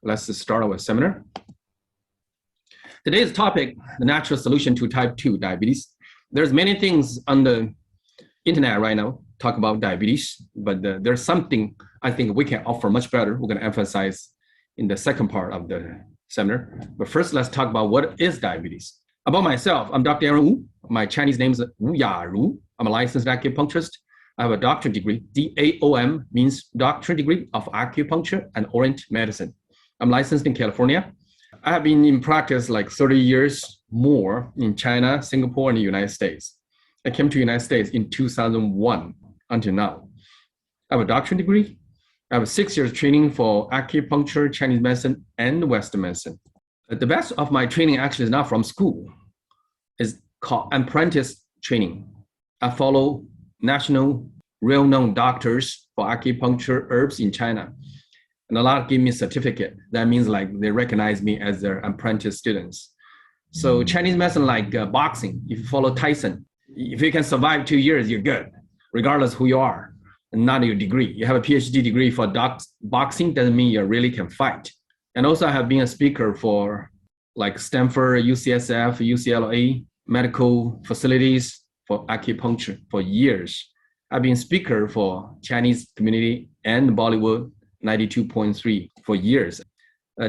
let's start our seminar. Today's topic, the natural solution to type 2 diabetes. There's many things on the internet right now talk about diabetes, but there's something I think we can offer much better. We're going to emphasize in the second part of the seminar. But first, let's talk about what is diabetes. About myself, I'm Dr. Aaron Wu. My Chinese name is Wu Ya-Ru. I'm a licensed acupuncturist. I have a doctorate degree. DAOM means Doctorate Degree of Acupuncture and Orient Medicine. I'm licensed in California. I have been in practice like 30 years more in China, Singapore, and the United States. I came to the United States in 2001 until now. I have a doctorate degree. I have 6 years training for acupuncture, Chinese medicine, and Western medicine. The best of my training actually is not from school. It's called apprentice training. I follow national well-known doctors for acupuncture herbs in China. And a lot give me a certificate. That means like they recognize me as their apprentice students. So Chinese medicine, like boxing, if you follow Tyson, if you can survive 2 years, you're good, regardless who you are, and not your degree. You have a PhD degree for boxing, doesn't mean you really can fight. And also I have been a speaker for like Stanford, UCSF, UCLA, medical facilities for acupuncture for years. I've been speaker for Chinese community and Bollywood 92.3 for years.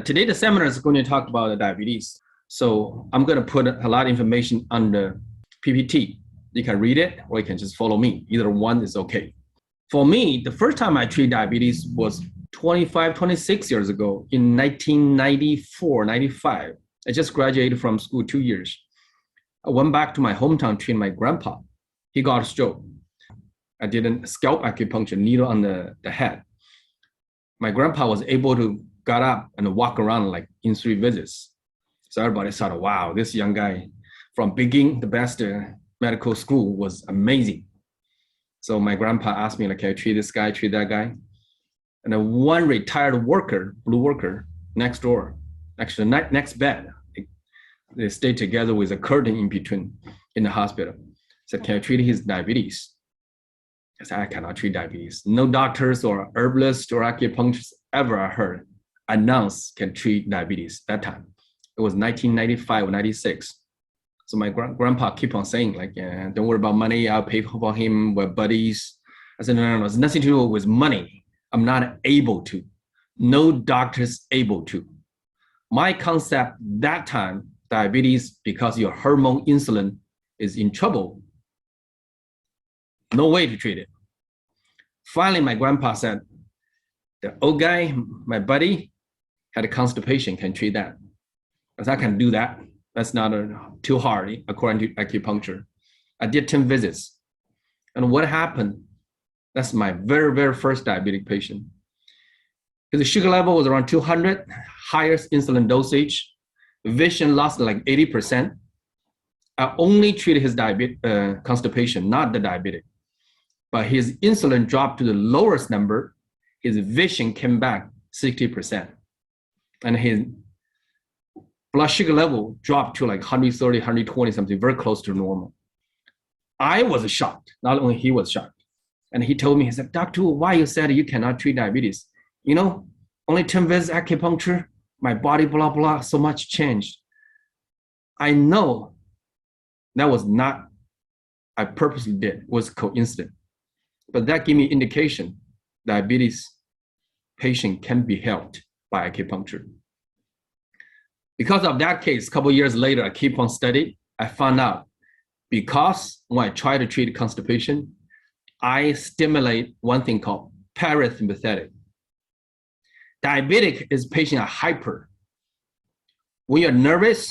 Today, the seminar is going to talk about diabetes. So I'm going to put a lot of information on the PPT. You can read it or you can just follow me. Either one is okay. For me, the first time I treated diabetes was 26 years ago in 1994, 95. I just graduated from school 2 years. I went back to my hometown to train my grandpa. He got a stroke. I did a scalp acupuncture, needle on the head. My grandpa was able to get up and walk around like in 3 visits. So everybody thought, wow, this young guy from Beijing, the best medical school, was amazing. So my grandpa asked me, like, can I treat this guy, treat that guy? And then one retired worker, blue worker, next door, actually next bed, they stayed together with a curtain in between in the hospital. Said, can I treat his diabetes? I said, I cannot treat diabetes. No doctors or herbalists or acupuncturists ever I heard announce can treat diabetes that time. It was 1995 or 96. So my grandpa keep on saying, like, yeah, don't worry about money. I'll pay for him. We're buddies. I said, no, it's nothing to do with money. I'm not able to. No doctor's able to. My concept that time, diabetes, because your hormone insulin is in trouble. No way to treat it. Finally, my grandpa said, the old guy, my buddy, had a constipation, can treat that. I said, I can do that. That's not too hard, according to acupuncture. I did 10 visits. And what happened? That's my very, very first diabetic patient. His sugar level was around 200, highest insulin dosage, vision lost like 80%. I only treated his constipation, not the diabetic. But his insulin dropped to the lowest number. His vision came back 60%. And his blood sugar level dropped to like 130, 120 something, very close to normal. I was shocked. Not only he was shocked. And he told me, he said, Dr. Wu, why you said you cannot treat diabetes? You know, only 10 visits acupuncture, my body, blah, blah, so much changed. I know that was not, I purposely did, it was coincident. But that gave me indication diabetes patient can be helped by acupuncture. Because of that case, a couple of years later, I keep on studying. I found out because when I try to treat constipation, I stimulate one thing called parasympathetic. Diabetic is patient are hyper. When you're nervous,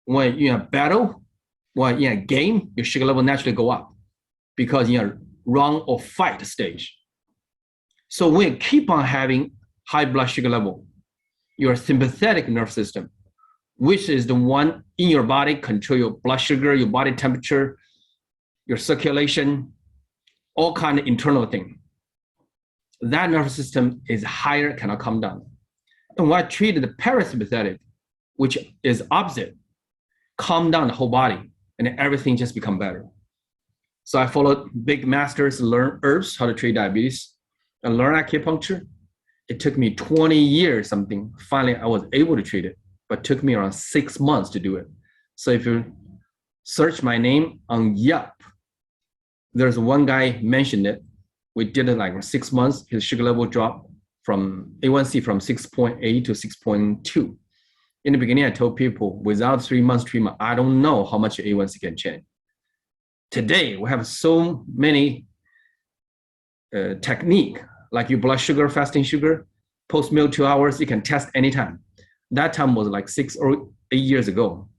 when you're in a battle, when you're in a game, your sugar level naturally go up because you're run or fight stage. So when you keep on having high blood sugar level, your sympathetic nerve system, which is the one in your body, control your blood sugar, your body temperature, your circulation, all kind of internal thing. That nervous system is higher, cannot come down. And when I treated the parasympathetic, which is opposite, calm down the whole body, and then everything just become better. So I followed big masters, learn herbs, how to treat diabetes, and learn acupuncture. It took me 20 years something. Finally, I was able to treat it, but it took me around 6 months to do it. So if you search my name on Yelp, there's one guy mentioned it. We did it like 6 months. His sugar level dropped from A1C from 6.8 to 6.2. In the beginning, I told people without 3 months treatment, I don't know how much A1C can change. Today, we have so many technique, like your blood sugar, fasting sugar, post meal 2 hours, you can test anytime. That time was like 6 or 8 years ago.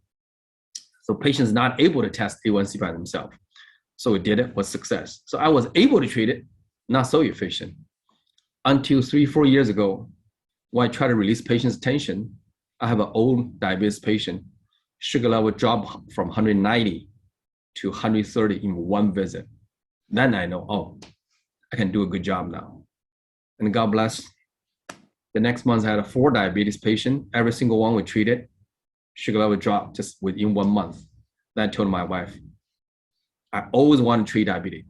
So patients not able to test A1C by themselves. So we did it with success. So I was able to treat it, not so efficient. Until 3-4 years ago, when I try to release patients' tension, I have an old diabetes patient, sugar level dropped from 190 to 130 in one visit. Then I know, oh, I can do a good job now. And God bless. The next month I had a 4 diabetes patient. Every single one we treated, sugar level dropped just within 1 month. Then I told my wife, I always want to treat diabetes.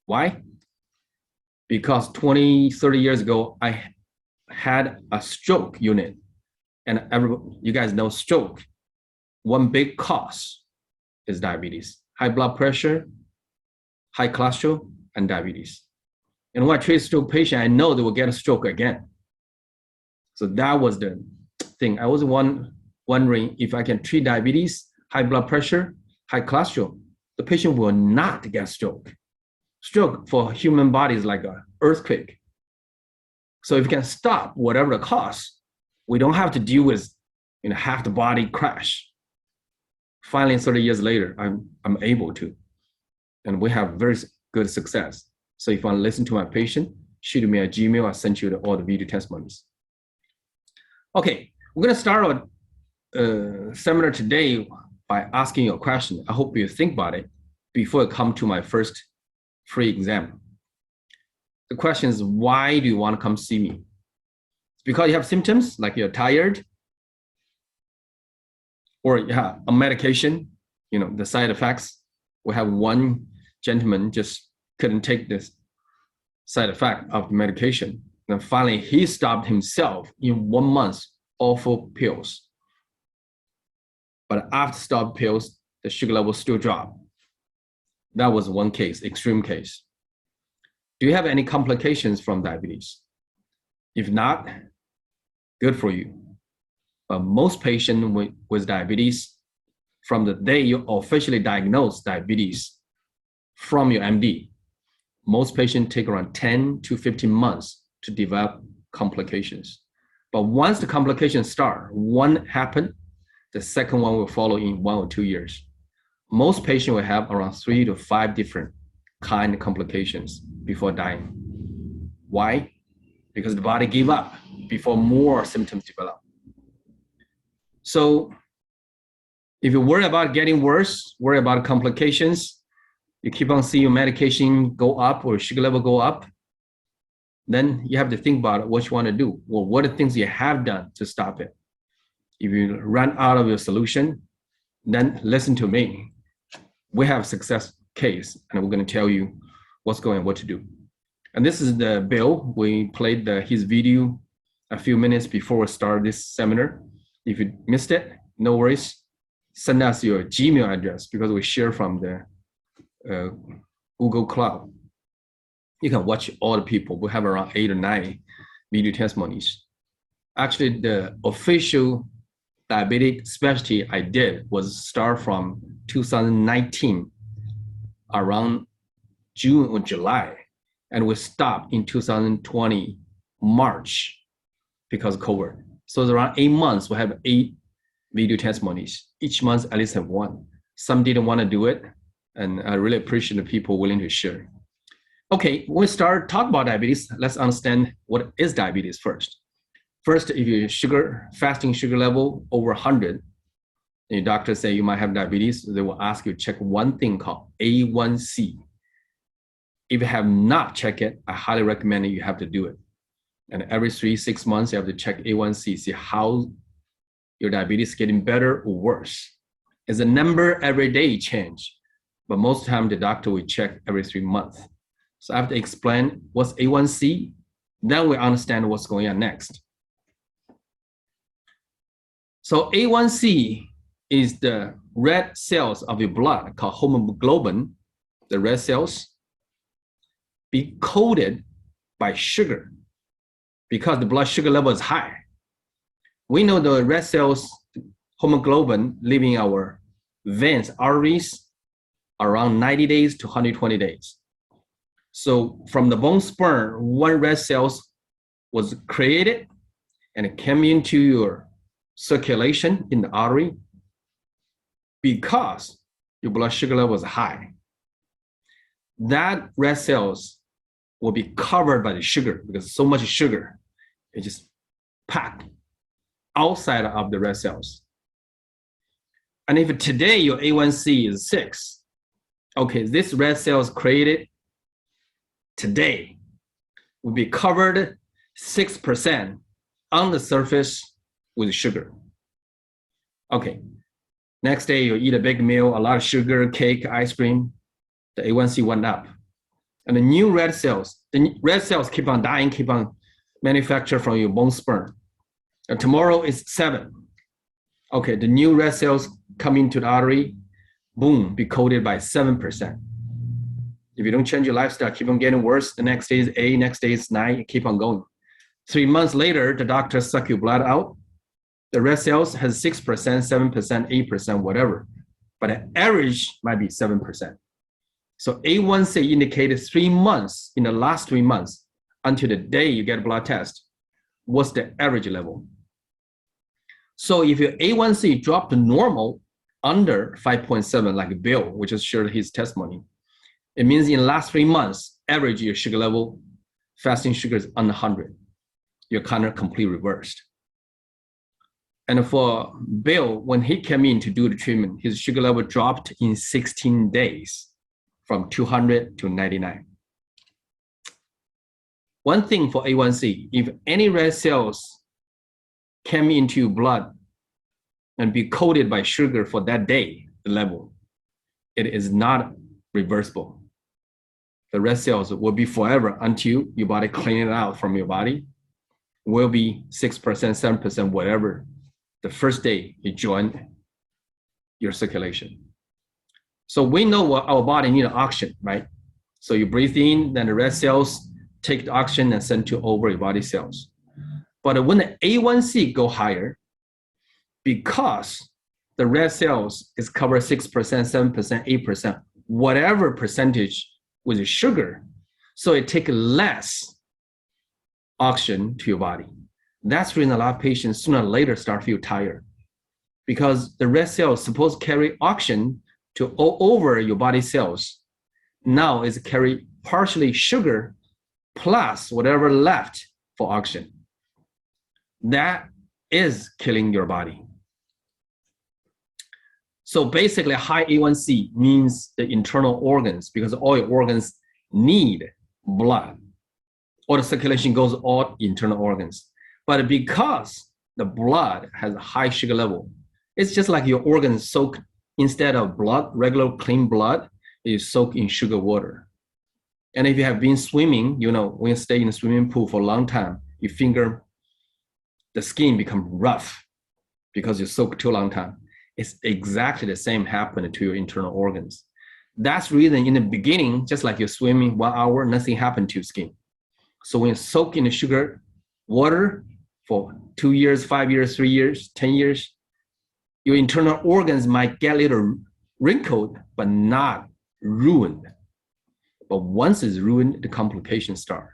Why? Because 20, 30 years ago, I had a stroke unit. And you guys know stroke. One big cause is diabetes. High blood pressure, high cholesterol, and diabetes. And when I treat a stroke patient, I know they will get a stroke again. So that was the thing. I was wondering if I can treat diabetes, high blood pressure, high cholesterol, the patient will not get stroke. Stroke for human body is like an earthquake. So if you can stop whatever the cause, we don't have to deal with half the body crash. Finally, 30 years later, I'm able to. And we have very good success. So if you want to listen to my patient, shoot me a Gmail, I'll send you all the video testimonies. Okay, we're going to start our seminar today by asking you a question. I hope you think about it before I come to my first free exam. The question is, why do you want to come see me? It's because you have symptoms, like you're tired, or you have a medication, the side effects. We have one gentleman just couldn't take this side effect of the medication. And finally, he stopped himself in 1 month, awful pills. But after stop pills, the sugar level still dropped. That was one case, extreme case. Do you have any complications from diabetes? If not, good for you. But most patients with diabetes, from the day you officially diagnose diabetes from your MD, most patients take around 10 to 15 months to develop complications. But once the complications start, one happen, the second one will follow in 1 or 2 years. Most patients will have around 3 to 5 different kind of complications before dying. Why? Because the body gave up before more symptoms develop. So if you worry about getting worse, worry about complications, you keep on seeing your medication go up or sugar level go up, then you have to think about what you want to do. Well, what are the things you have done to stop it? If you run out of your solution, then listen to me. We have a success case, and we're going to tell you what's going on, what to do. And this is the Bill. We played his video a few minutes before we start this seminar. If you missed it, no worries. Send us your Gmail address because we share from the Google Cloud. You can watch all the people. We have around 8 or 9 video testimonies. Actually, the official diabetic specialty I did was start from 2019, around June or July, and we stopped in 2020, March, because of COVID. So it's around 8 months, we have 8 video testimonies. Each month, at least have 1. Some didn't want to do it, and I really appreciate the people willing to share. Okay, when we start talking about diabetes, let's understand what is diabetes first. First, if your fasting sugar level over 100, and your doctor say you might have diabetes, they will ask you to check one thing called A1C. If you have not checked it, I highly recommend you have to do it. And every 3-6 months, you have to check A1C, see how your diabetes is getting better or worse. It's a number every day change, but most of the time the doctor will check every 3 months. So I have to explain what's A1C, Then we understand what's going on next. So A1C is the red cells of your blood called hemoglobin, the red cells, be coated by sugar because the blood sugar level is high. We know the red cells, hemoglobin, live in our veins, arteries, around 90 days to 120 days. So from the bone sperm, one red cells was created and it came into your circulation in the artery because your blood sugar level was high. That red cells will be covered by the sugar because so much sugar, it just packed outside of the red cells. And if today your A1C is 6, okay, this red cells created today will be covered 6% on the surface with sugar. Okay, next day you eat a big meal, a lot of sugar, cake, ice cream, the A1C went up. And the new red cells keep on dying, keep on manufactured from your bone sperm. And tomorrow is 7. Okay, the new red cells come into the artery, boom, be coated by 7%. If you don't change your lifestyle, keep on getting worse. The next day is 8, next day is 9, keep on going. 3 months later, the doctor suck your blood out. The red cells has 6%, 7%, 8%, whatever. But the average might be 7%. So A1C indicated 3 months, in the last 3 months, until the day you get a blood test, what's the average level? So if your A1C dropped to normal under 5.7, like Bill, which just shared his testimony, it means in the last 3 months, average your sugar level, fasting sugar is under 100. You're kind of completely reversed. And for Bill, when he came in to do the treatment, his sugar level dropped in 16 days from 200 to 99. One thing for A1C, if any red cells came into your blood and be coated by sugar for that day, the level, it is not reversible. The red cells will be forever until your body clean it out from your body, will be 6%, 7%, whatever, the first day you join your circulation. So we know what our body needs oxygen, right? So you breathe in, then the red cells take the oxygen and send to ovary body cells. But when the A1C go higher, because the red cells is covered 6%, 7%, 8%, whatever percentage with sugar, so it takes less oxygen to your body. That's when a lot of patients sooner or later start feel tired because the red cells supposed to carry oxygen to all over your body cells. Now it's carry partially sugar plus whatever left for oxygen. That is killing your body. So basically high A1C means the internal organs, because all your organs need blood. All the circulation goes all internal organs. But because the blood has a high sugar level, it's just like your organs soak, instead of blood, regular clean blood, you soak in sugar water. And if you have been swimming, you know, when you stay in a swimming pool for a long time, your finger, the skin become rough because you soak too long time. It's exactly the same happened to your internal organs. That's the reason in the beginning, just like you're swimming 1 hour, nothing happened to your skin. So when you soak in the sugar water for 2 years, 5 years, 3 years, 10 years, your internal organs might get a little wrinkled, but not ruined. But once it's ruined, the complications start.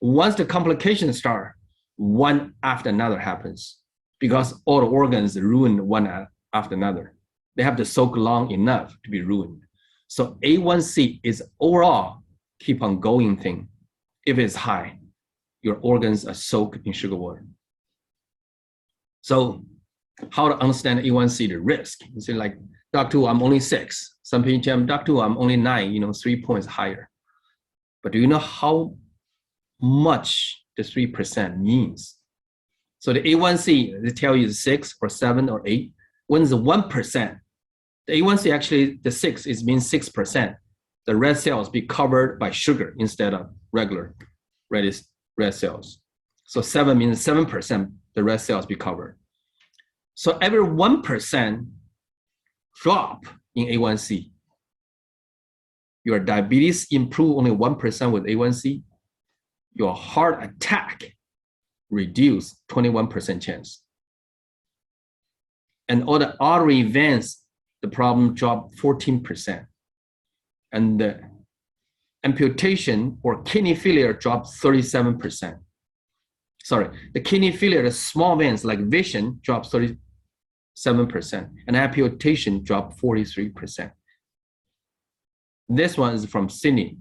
Once the complications start, one after another happens because all the organs ruined one after another. They have to soak long enough to be ruined. So A1C is overall keep on going thing. If it's high, your organs are soaked in sugar water. So how to understand A1C, the risk? You say like, Dr. I'm only 6. Some people tell me, Dr. I'm only 9, 3 points higher. But do you know how much the 3% means? So the A1C, they tell you 6 or 7 or 8. When it's 1%, the A1C actually, the 6 is means 6%. The red cells be covered by sugar instead of regular red red cells. So 7 means 7% the red cells be covered. So every 1% drop in A1C, your diabetes improve only 1% with A1C, your heart attack reduce 21% chance. And all the artery events, the problem drop 14%. And the amputation or kidney failure drop 37%. Sorry, the kidney failure, the small veins like vision drop 37%, and amputation drop 43%. This one is from Sydney,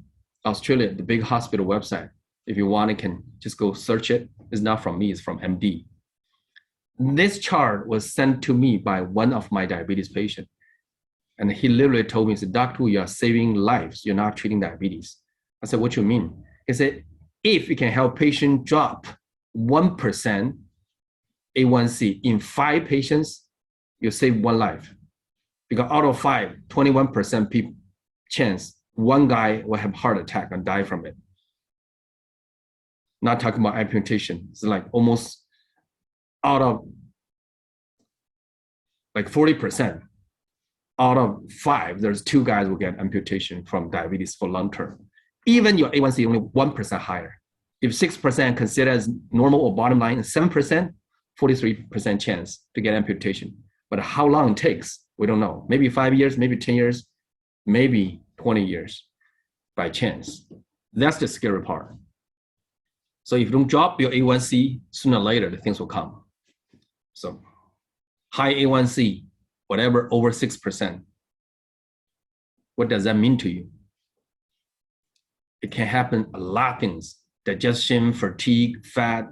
Australia, the big hospital website. If you want, you can just go search it. It's not from me, it's from MD. This chart was sent to me by one of my diabetes patients. And he literally told me, he said, "Doctor, you are saving lives. You're not treating diabetes." I said, "What you mean?" He said, "If you can help patient drop 1% A1C in 5 patients, you save 1 life. Because out of 5, 21% people chance one guy will have heart attack and die from it. Not talking about amputation. It's like almost out of like 40%. Out of 5, there's 2 guys will get amputation from diabetes for long term. Even your A1C only 1% higher. If 6% considered as normal or bottom line, 7%, 43% chance to get amputation. But how long it takes, we don't know. Maybe 5 years, maybe 10 years, maybe 20 years by chance. That's the scary part. So if you don't drop your A1C, sooner or later, the things will come. So high A1C, whatever over 6%, what does that mean to you? It can happen a lot of things: digestion, fatigue, fat,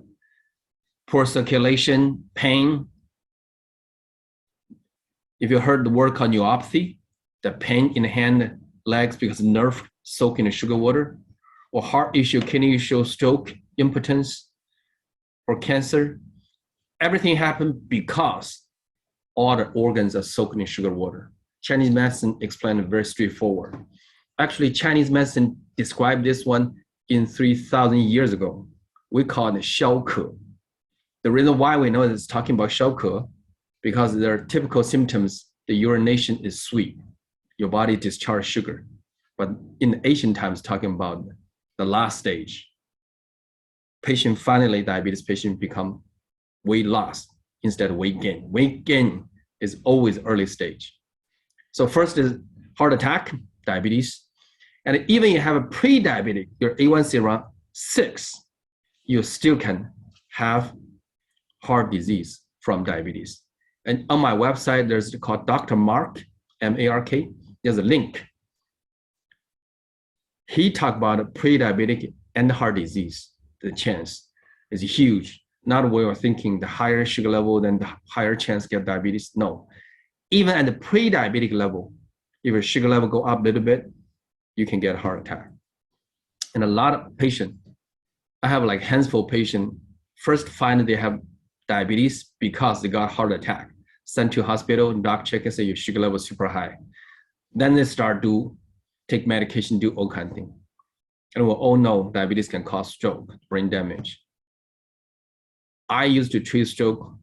poor circulation, pain. If you heard the word called neuropathy, the pain in the hand, legs because nerve soak in the sugar water, or heart issue, kidney issue, stroke, impotence, or cancer, everything happened because all the organs are soaked in sugar water. Chinese medicine explained it very straightforward. Actually, Chinese medicine described this one in 3,000 years ago. We call it 消渴. The reason why we know it's talking about 消渴, because their typical symptoms, the urination is sweet. Your body discharges sugar. But in ancient times, talking about the last stage, diabetes patient become weight loss instead of weight gain. Weight gain is always early stage. So first is heart attack, diabetes. And even you have a pre-diabetic, your A1C around 6, you still can have heart disease from diabetes. And on my website, there's called Dr. Mark, M-A-R-K. There's a link. He talked about pre-diabetic and heart disease. The chance is huge. Not we are thinking the higher sugar level, then the higher chance get diabetes. No. Even at the pre-diabetic level, if your sugar level go up a little bit, you can get a heart attack. And a lot of patients, I have like handful of patients, first find they have diabetes because they got heart attack. Sent to hospital, doc check and say your sugar level is super high. Then they start to take medication, do all kind of things. And we all know diabetes can cause stroke, brain damage. I used to treat stroke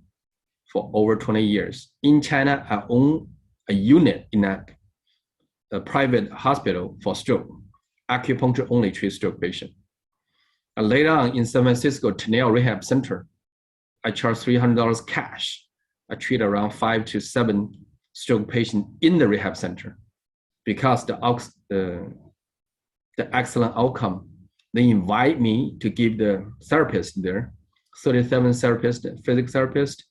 for over 20 years. In China, I own a unit in a private hospital for stroke. Acupuncture only treats stroke patient. And later on in San Francisco, Tension Rehab Center, I charge $300 cash. I treat around 5 to 7 stroke patients in the rehab center because the excellent outcome. They invite me to give the therapist there, 37 therapists, physical therapist,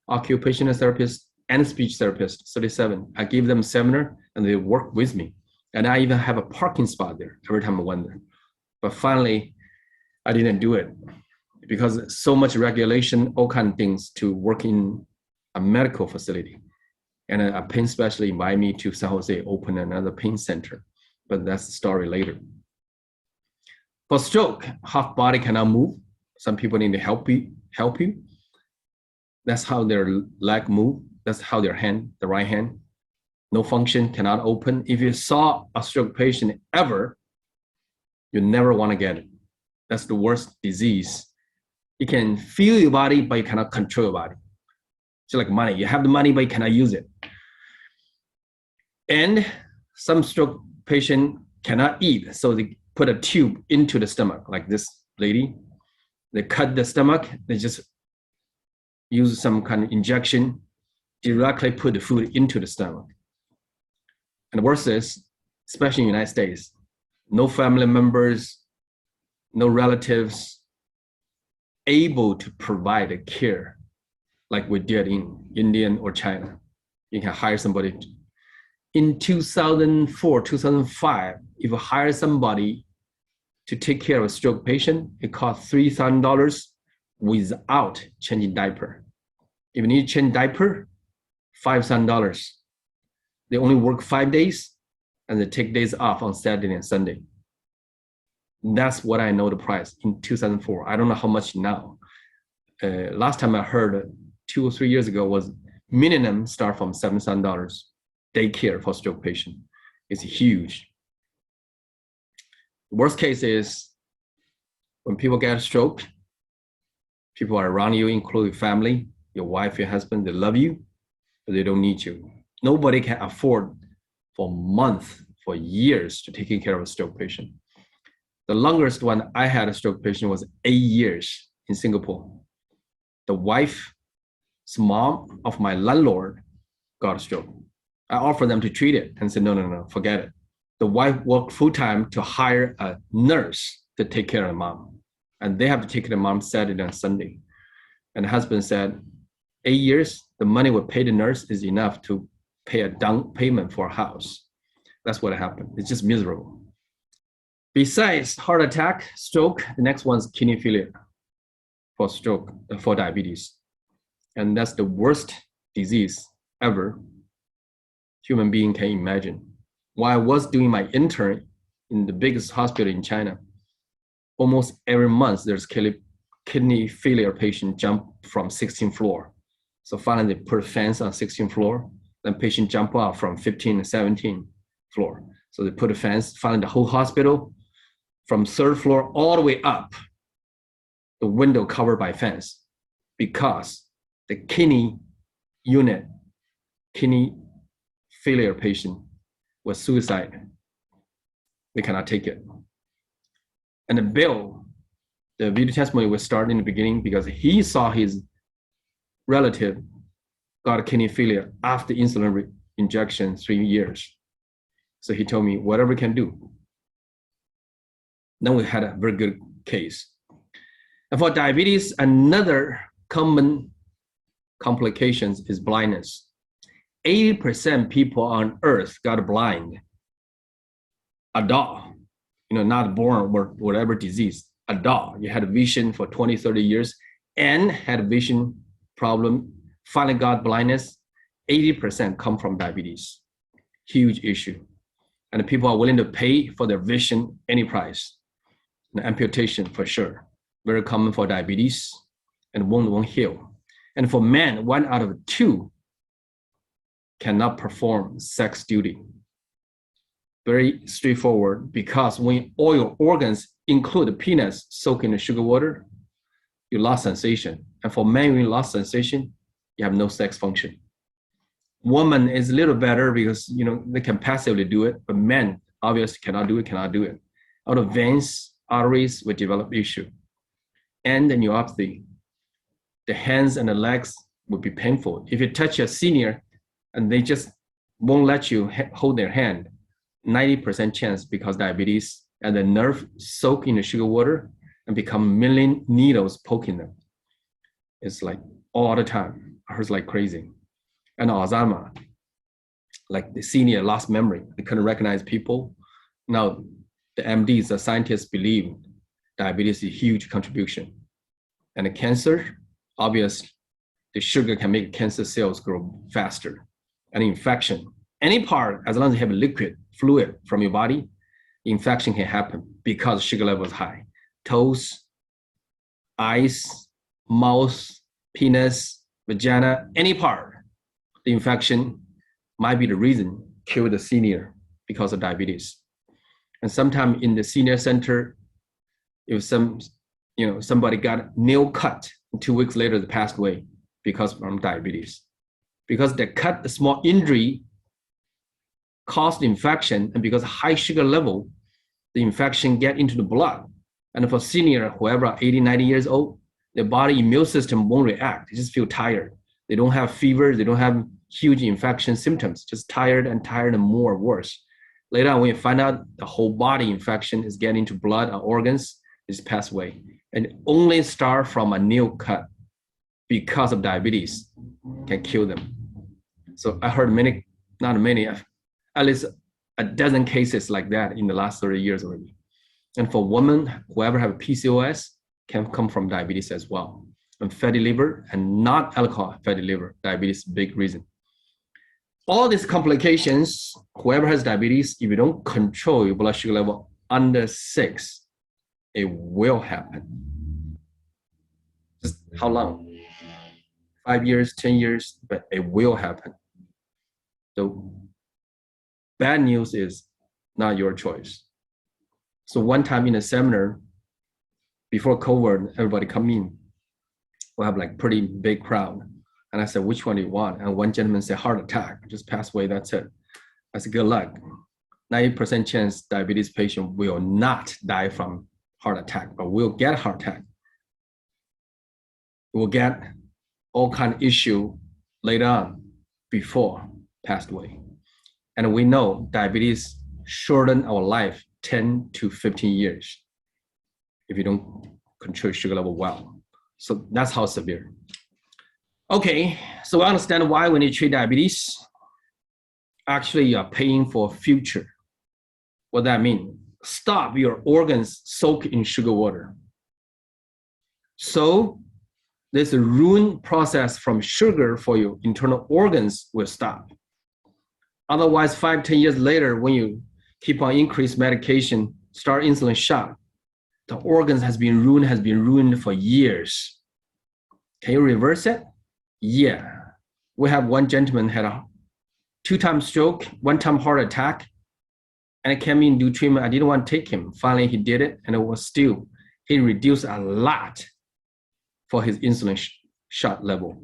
occupational therapist, and speech therapist, 37. I give them seminar and they work with me. And I even have a parking spot there every time I went there. But finally, I didn't do it because so much regulation, all kind of things to work in a medical facility. And a pain specialist invited me to San Jose, open another pain center. But that's the story later. For stroke, half body cannot move. Some people need to help you. That's how their leg move. That's how their hand, the right hand, no function, cannot open. If you saw a stroke patient ever, you never want to get it That's the worst disease. You can feel your body, but you cannot control your body. It's like money. You have the money, but you cannot use it. And some stroke patient cannot eat, so they put a tube into the stomach, like this lady. They cut the stomach, they just use some kind of injection, directly put the food into the stomach. And the worst is, especially in the United States, no family members, no relatives able to provide the care like we did in India or China. You can hire somebody. In 2004, 2005, if you hire somebody to take care of a stroke patient, it costs $3,000 without changing diaper. If you need to change diaper, $5,000. They only work 5 days and they take days off on Saturday and Sunday. That's what I know the price in 2004. I don't know how much now. Last time I heard 2 or 3 years ago was minimum start from $7,000. Daycare for stroke patient is huge. Worst case is when people get a stroke, people are around you, including family, your wife, your husband, they love you, but they don't need you. Nobody can afford for months, for years to taking care of a stroke patient. The longest one I had a stroke patient was 8 years in Singapore. The wife's mom of my landlord got a stroke. I offered them to treat it and said, no, forget it. The wife worked full-time to hire a nurse to take care of the mom. And they have to take care of the mom Saturday and Sunday. And the husband said, 8 years, the money we pay the nurse is enough to pay a down payment for a house. That's what happened. It's just miserable. Besides heart attack, stroke, the next one's kidney failure for stroke, for diabetes. And that's the worst disease ever human being can imagine. While I was doing my intern in the biggest hospital in China, almost every month there's kidney failure patient jump from 16th floor. So finally they put a fence on 16th floor, then patient jump out from 15 and 17th floor. So they put a fence, finally the whole hospital from 3rd floor all the way up, the window covered by fence, because the kidney unit, kidney failure patient was suicide. We cannot take it. And the bill, the video testimony was started in the beginning because he saw his relative got a kidney failure after insulin injection 3 years. So he told me, whatever we can do. Then we had a very good case. And for diabetes, another common complications is blindness. 80% people on earth got blind. Adult, not born with whatever disease. Adult, you had vision for 20, 30 years and had a vision problem, finally got blindness. 80% come from diabetes. Huge issue. And people are willing to pay for their vision any price. And amputation for sure. Very common for diabetes and won't heal. And for men, 1 out of 2 cannot perform sex duty. Very straightforward, because when all your organs include the penis soaked in the sugar water, you lost sensation. And for men, when you lost sensation, you have no sex function. Woman is a little better because they can passively do it, but men obviously cannot do it. Out of veins, arteries will develop issue. And the neuropathy. The hands and the legs will be painful. If you touch a senior and they just won't let you hold their hand, 90% chance because diabetes and the nerve soak in the sugar water and become million needles poking them. It's like all the time. It hurts like crazy. And Alzheimer, like the senior lost memory. They couldn't recognize people. Now the MDs, the scientists believe diabetes is a huge contribution. And the cancer, obviously, the sugar can make cancer cells grow faster. And infection, any part, as long as you have a liquid, fluid from your body, infection can happen because sugar level is high. Toes, eyes, mouth, penis, vagina, any part, the infection might be the reason kill the senior because of diabetes. And sometimes in the senior center, If somebody got nail cut, 2 weeks later they passed away because from diabetes. Because the cut, a small injury caused infection, and because high sugar level, the infection get into the blood. And for senior, whoever 80, 90 years old, the body immune system won't react. They just feel tired. They don't have fever. They don't have huge infection symptoms, just tired and more worse. Later on, when you find out the whole body infection is getting into blood or organs, it's passed away. And only start from a nail cut because of diabetes can kill them. So I heard many, not many, at least a dozen cases like that in the last 30 years already. And for women, whoever have PCOS can come from diabetes as well. And fatty liver and not alcohol fatty liver, diabetes, big reason. All these complications, whoever has diabetes, if you don't control your blood sugar level under 6, it will happen. Just how long? 5 years, 10 years, but it will happen. So bad news is not your choice. So one time in a seminar, before COVID, everybody come in. We have like pretty big crowd. And I said, which one do you want? And one gentleman said, heart attack, just passed away, that's it. I said, good luck. 90% chance diabetes patient will not die from heart attack, but will get heart attack. Will get all kind of issue later on before passed away. And we know diabetes shorten our life 10 to 15 years if you don't control sugar level well. So that's how severe. Okay, so I understand why when you treat diabetes, actually you are paying for future. What that means? Stop your organs soak in sugar water. So this ruin process from sugar for your internal organs will stop. Otherwise, 5, 10 years later, when you keep on increased medication, start insulin shot, the organs has been ruined for years. Can you reverse it? Yeah. We have one gentleman had a 2-time stroke, 1-time heart attack, and it came in do treatment. I didn't want to take him. Finally, he did it, and it was still, he reduced a lot for his insulin shot level.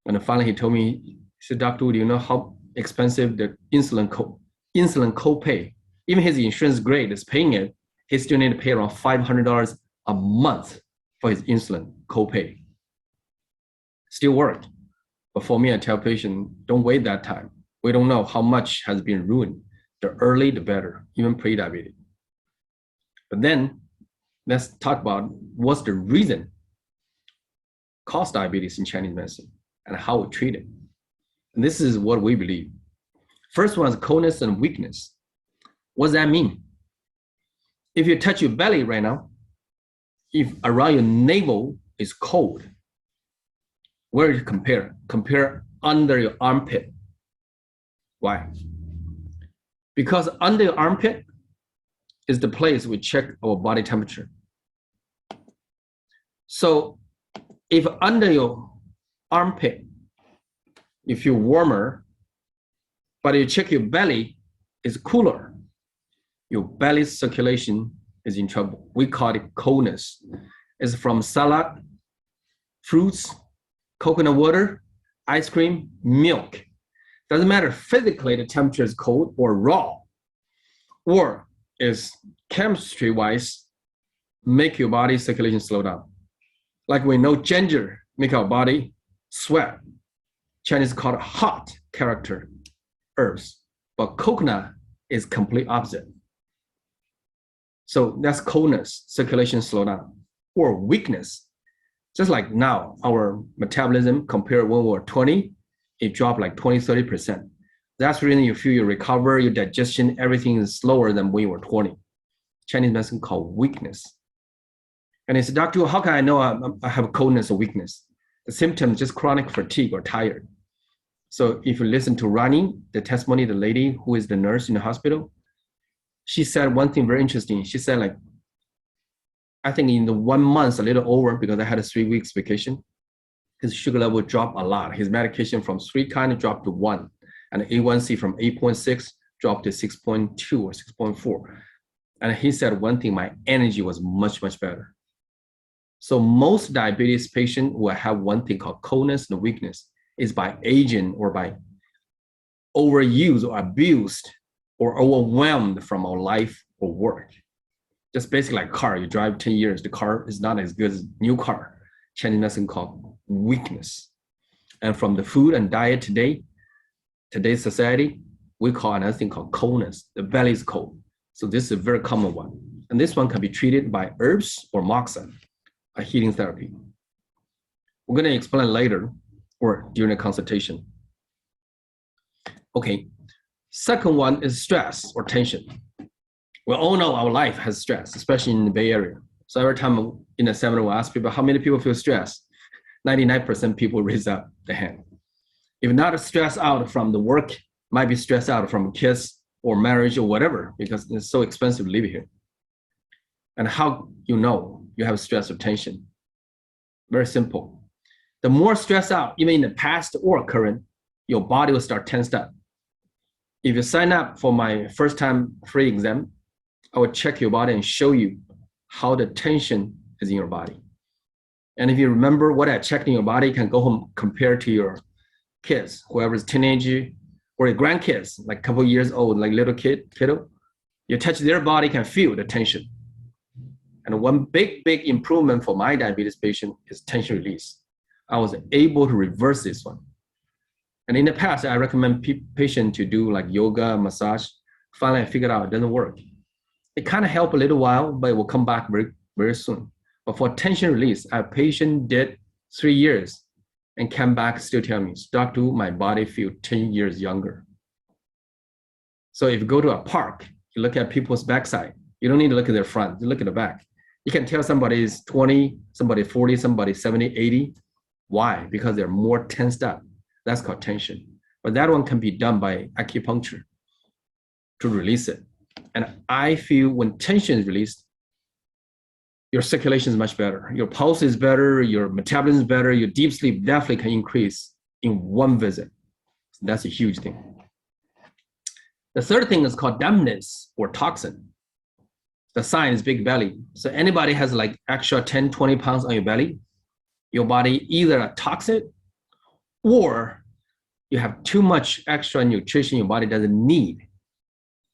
And finally, he told me, he said, Doctor, do you know how expensive the insulin copay? Even his insurance grade is paying it. He still need to pay around $500 a month for his insulin copay. Still work. But for me, I tell patients, don't wait that time. We don't know how much has been ruined. The early, the better, even pre-diabetic. But then let's talk about what's the reason cause diabetes in Chinese medicine and how we treat it. And this is what we believe. First one is coldness and weakness. What does that mean? If you touch your belly right now, if around your navel is cold, where do you compare? Compare under your armpit. Why? Because under your armpit is the place we check our body temperature. So if under your armpit, you feel warmer, but you check your belly, it's cooler, your belly circulation is in trouble. We call it coldness. It's from salad, fruits, coconut water, ice cream, milk. Doesn't matter physically the temperature is cold or raw, or is chemistry-wise make your body circulation slow down. Like we know ginger make our body sweat. Chinese call it hot character herbs, but coconut is complete opposite. So that's coldness, circulation slow down, or weakness. Just like now, our metabolism compared when we were 20, it dropped like 20, 30%. That's the reason you feel you recover, your digestion, everything is slower than when you were 20. Chinese medicine called weakness. And he said, Doctor, how can I know I have coldness or weakness? The symptom is just chronic fatigue or tired. So if you listen to Rani, the testimony, the lady who is the nurse in the hospital, she said one thing very interesting. She said, like, I think in the 1 month, a little over, because I had a 3 weeks vacation, his sugar level dropped a lot. His medication from 3 kind of dropped to 1, and A1C from 8.6 dropped to 6.2 or 6.4. And he said one thing, my energy was much, much better. So most diabetes patients will have one thing called coldness and weakness is by aging or by overused or abused or overwhelmed from our life or work. Just basically like car, you drive 10 years, the car is not as good as new car. Chinese thing called weakness. And from the food and diet today's society, we call another thing called coldness. The belly is cold. So this is a very common one. And this one can be treated by herbs or Moxa, a healing therapy. We're going to explain later or during the consultation. Okay, second one is stress or tension. We all know our life has stress, especially in the Bay Area. So every time in the seminar, we ask people, how many people feel stressed? 99% people raise up the hand. If not stressed out from the work, might be stressed out from kids or marriage or whatever, because it's so expensive to live here. And how you know you have stress or tension? Very simple. The more stressed out, even in the past or current, your body will start tensed up. If you sign up for my first time free exam, I will check your body and show you how the tension is in your body. And if you remember what I checked in your body, you can go home, compare to your kids, whoever's teenager or your grandkids, like a couple of years old, like little kiddo. You touch their body, can feel the tension. And one big improvement for my diabetes patient is tension release. I was able to reverse this one. And in the past, I recommend patients to do like yoga, massage. Finally, I figured out it doesn't work. It kind of helped a little while, but it will come back very, very soon. But for tension release, a patient did 3 years and came back, still tell me, Doctor, my body feels 10 years younger. So if you go to a park, you look at people's backside, you don't need to look at their front, you look at the back. You can tell somebody is 20, somebody 40, somebody 70, 80. Why? Because they're more tensed up. That's called tension. But that one can be done by acupuncture to release it. And I feel when tension is released, your circulation is much better. Your pulse is better, your metabolism is better, your deep sleep definitely can increase in one visit. So that's a huge thing. The third thing is called dampness or toxin. The sign is big belly. So anybody has like extra 10, 20 pounds on your belly, your body either are toxic or you have too much extra nutrition your body doesn't need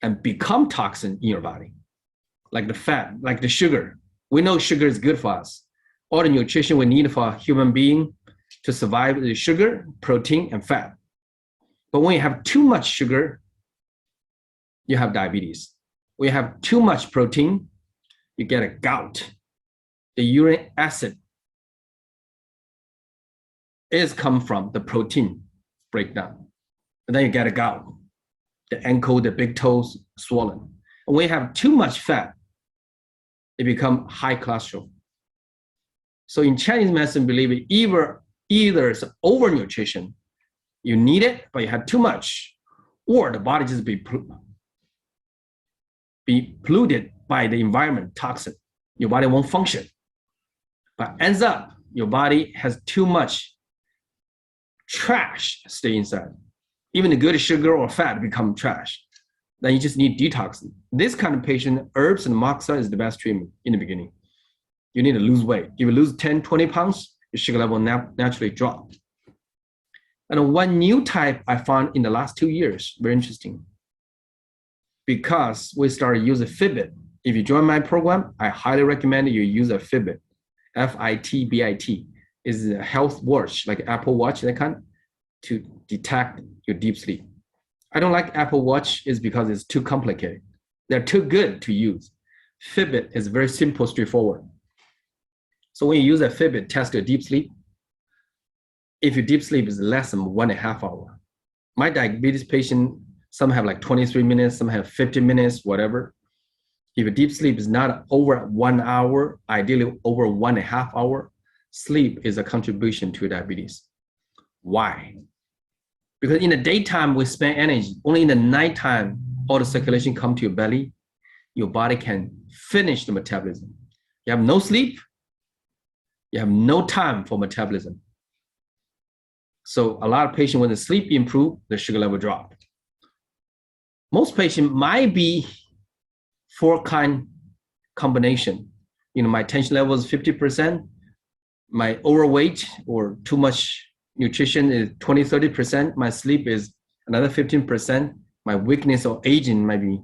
and become toxin in your body. Like the fat, like the sugar. We know sugar is good for us. All the nutrition we need for a human being to survive is sugar, protein, and fat. But when you have too much sugar, you have diabetes. When you have too much protein, you get a gout. The uric acid is come from the protein breakdown. And then you get a gout. The ankle, the big toes swollen. And when you have too much fat, it becomes high cholesterol. So in Chinese medicine, believe it, either it's overnutrition, you need it, but you have too much, or the body just be polluted by the environment, toxin. Your body won't function. But ends up, your body has too much trash stay inside. Even the good sugar or fat become trash. Then you just need detoxing. This kind of patient, herbs and Moxa is the best treatment in the beginning. You need to lose weight. If you lose 10, 20 pounds, your sugar level naturally drop. And one new type I found in the last 2 years, very interesting. Because we started using Fitbit. If you join my program, I highly recommend you use a Fitbit. Fitbit is a health watch, like Apple Watch, that kind, to detect your deep sleep. I don't like Apple Watch is because it's too complicated. They're too good to use. Fitbit is very simple, straightforward. So when you use a Fitbit, test your deep sleep. If your deep sleep is less than 1.5 hours. My diabetes patient, some have like 23 minutes, some have 50 minutes, whatever. If your deep sleep is not over 1 hour, ideally over 1.5 hours, sleep is a contribution to diabetes. Why? Because in the daytime, we spend energy. Only in the nighttime, all the circulation come to your belly. Your body can finish the metabolism. You have no sleep. You have no time for metabolism. So a lot of patients, when the sleep improve, the sugar level drop. Most patients might be 4-kind combination. My tension level is 50%. My overweight or too much nutrition is 20-30%. My sleep is another 15%. My weakness or aging might be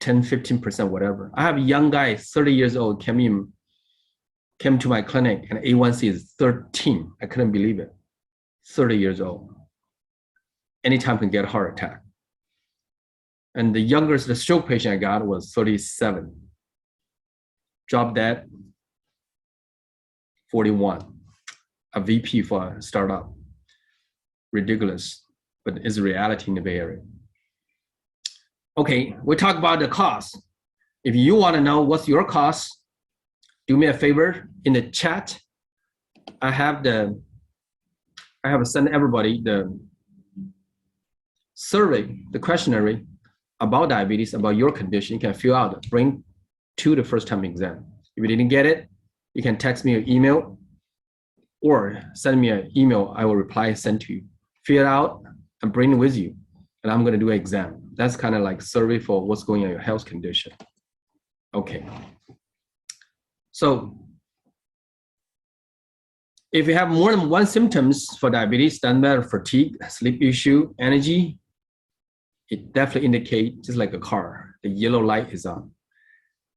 10-15%, whatever. I have a young guy, 30 years old, came to my clinic, and A1C is 13. I couldn't believe it. 30 years old. Anytime can get a heart attack. And the youngest, the stroke patient I got was 37. Dropped dead, 41. A VP for a startup. Ridiculous, but it's reality in the Bay Area. Okay, we talk about the cost. If you want to know what's your cost, do me a favor in the chat. I have sent everybody the survey, the questionnaire about diabetes, about your condition. You can fill out, bring to the first time exam. If you didn't get it, you can text me an email or send me an email. I will reply, send to you. Fill it out and bring it with you. And I'm going to do an exam. That's kind of like survey for what's going on in your health condition. Okay. So if you have more than one symptoms for diabetes, doesn't matter, fatigue, sleep issue, energy, it definitely indicates, just like a car, the yellow light is on.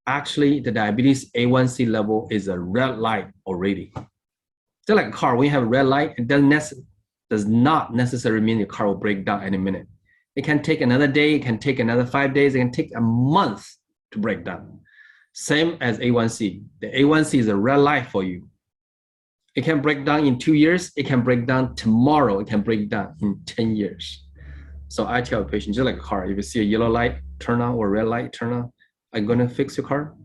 Actually, the diabetes A1C level is a red light already. Just like a car, when you have a red light, it does not necessarily mean the car will break down any minute. It can take another day, it can take another 5 days, it can take a month to break down. Same as A1C. The A1C is a red light for you. It can break down in 2 years, it can break down tomorrow, it can break down in 10 years. So I tell a patient, just like a car, if you see a yellow light, turn on, or red light, turn on. Are you gonna fix your car?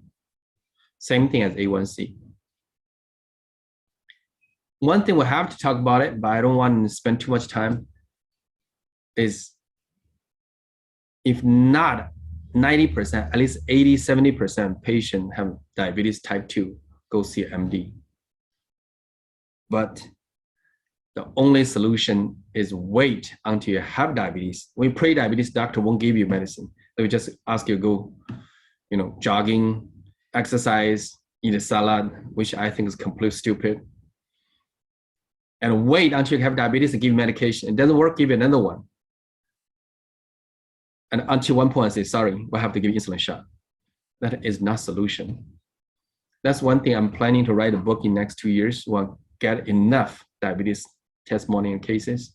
Same thing as A1C. One thing we have to talk about it, but I don't want to spend too much time, is if not 90%, at least 80-70% patients have diabetes type 2, go see an MD. But the only solution is wait until you have diabetes. When you pre-diabetes, doctor won't give you medicine. They will just ask you to go, jogging, exercise, eat a salad, which I think is completely stupid. And wait until you have diabetes and give you medication. It doesn't work, give you another one. And until one point I say, sorry, we'll have to give you insulin shot. That is not solution. That's one thing I'm planning to write a book in next 2 years. We'll get enough diabetes testimonial cases.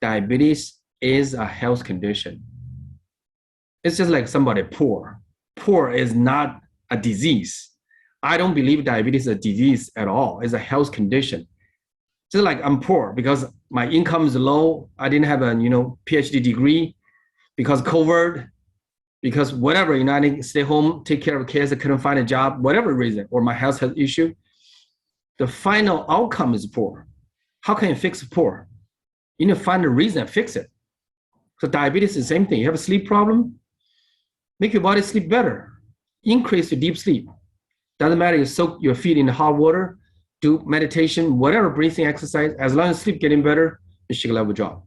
Diabetes is a health condition. It's just like somebody poor. Poor is not a disease. I don't believe diabetes is a disease at all. It's a health condition. Just like I'm poor because my income is low. I didn't have a PhD degree because COVID, because whatever, I didn't stay home, take care of kids, I couldn't find a job, whatever reason, or my health has issue. The final outcome is poor. How can you fix poor? You need to find a reason and fix it. So diabetes is the same thing. You have a sleep problem, make your body sleep better. Increase your deep sleep. Doesn't matter, you soak your feet in hot water, do meditation, whatever breathing exercise, as long as sleep getting better, your sugar level drop.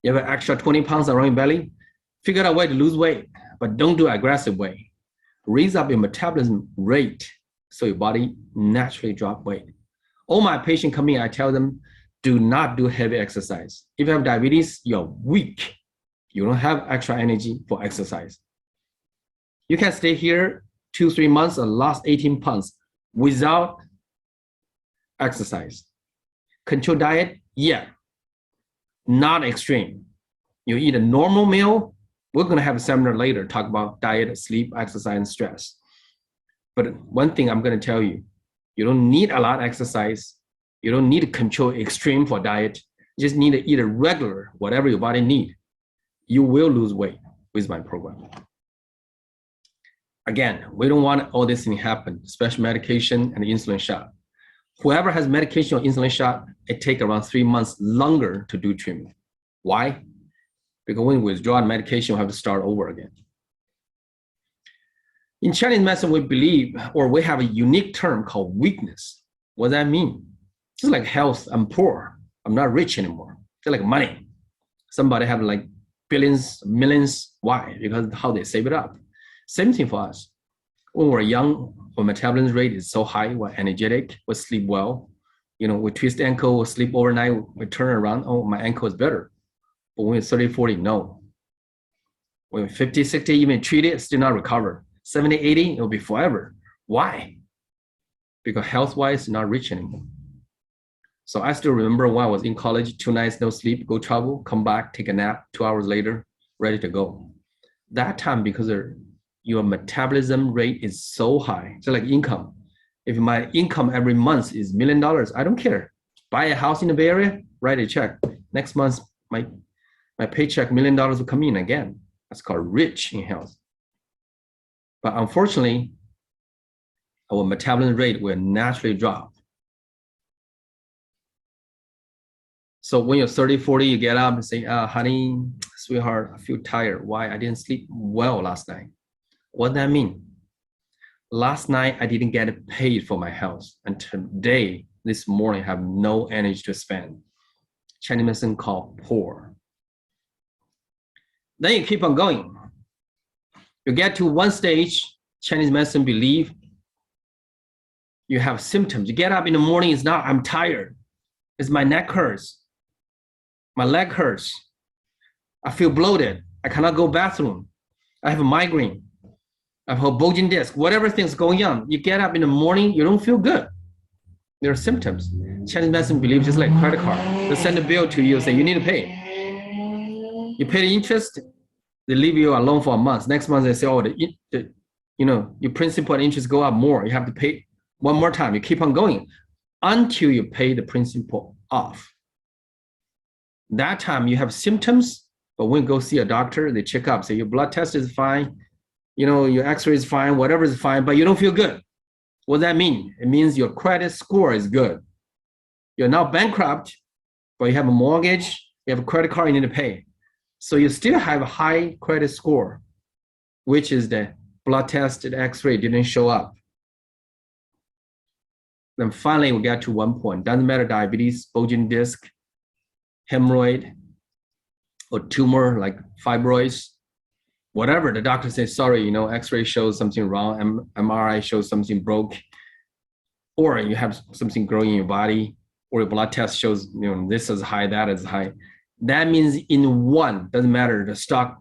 You have an extra 20 pounds around your belly, figure out a way to lose weight, but don't do aggressive way. Raise up your metabolism rate so your body naturally drop weight. All my patients come in, I tell them, do not do heavy exercise. If you have diabetes, you're weak. You don't have extra energy for exercise. You can stay here 2-3 months or last 18 pounds without exercise. Control diet, yeah, not extreme. You eat a normal meal. We're going to have a seminar later, talk about diet, sleep, exercise, and stress. But one thing I'm going to tell you, you don't need a lot of exercise. You don't need to control extreme for diet. You just need to eat a regular, whatever your body needs. You will lose weight with my program. Again, we don't want all this thing to happen, special medication and the insulin shot. Whoever has medication or insulin shot, it takes around 3 months longer to do treatment. Why? Because when we withdraw the medication, we have to start over again. In Chinese medicine, we believe, or we have a unique term called weakness. What does that mean? Just like health, I'm poor. I'm not rich anymore. Just like money. Somebody have like billions, millions. Why? Because how they save it up. Same thing for us. When we're young, our metabolism rate is so high, we're energetic, we sleep well. You know, we twist ankle, we sleep overnight, we turn around, oh, my ankle is better. But when we're 30, 40, no. When we're 50, 60, even treat it, still not recover. 70, 80, it'll be forever. Why? Because health-wise, not rich anymore. So I still remember when I was in college, 2 nights, no sleep, go travel, come back, take a nap, 2 hours later, ready to go. That time, because your metabolism rate is so high, it's like income. If my income every month is $1 million, I don't care. Buy a house in the Bay Area, write a check. Next month, my paycheck, $1 million will come in again. That's called rich in health. But unfortunately, our metabolism rate will naturally drop. So when you're 30, 40, you get up and say, honey, sweetheart, I feel tired. Why? I didn't sleep well last night. What does that mean? Last night, I didn't get paid for my health. And today, this morning, I have no energy to spend. Chinese medicine called poor. Then you keep on going. You get to one stage, Chinese medicine believe you have symptoms. You get up in the morning, it's not, I'm tired. It's my neck hurts. My leg hurts. I feel bloated. I cannot go bathroom. I have a migraine. I have a bulging disc. Whatever thing's going on, you get up in the morning, you don't feel good. There are symptoms. Chinese medicine believes just like credit card. They send a bill to you, say you need to pay. You pay the interest, they leave you alone for a month. Next month they say, oh, your principal and interest go up more. You have to pay one more time. You keep on going until you pay the principal off. That time you have symptoms, but when you go see a doctor, they check up, say your blood test is fine, your x-ray is fine, whatever is fine, but you don't feel good. What does that mean? It means your credit score is good. You're now bankrupt, but you have a mortgage, you have a credit card you need to pay. So you still have a high credit score, which is the blood test and x-ray didn't show up. Then finally we got to one point. Doesn't matter diabetes, bulging disc, hemorrhoid, or tumor like fibroids, whatever. The doctor says, sorry, x-ray shows something wrong, MRI shows something broke, or you have something growing in your body, or your blood test shows, this is high, that is high. That means in one, doesn't matter the stock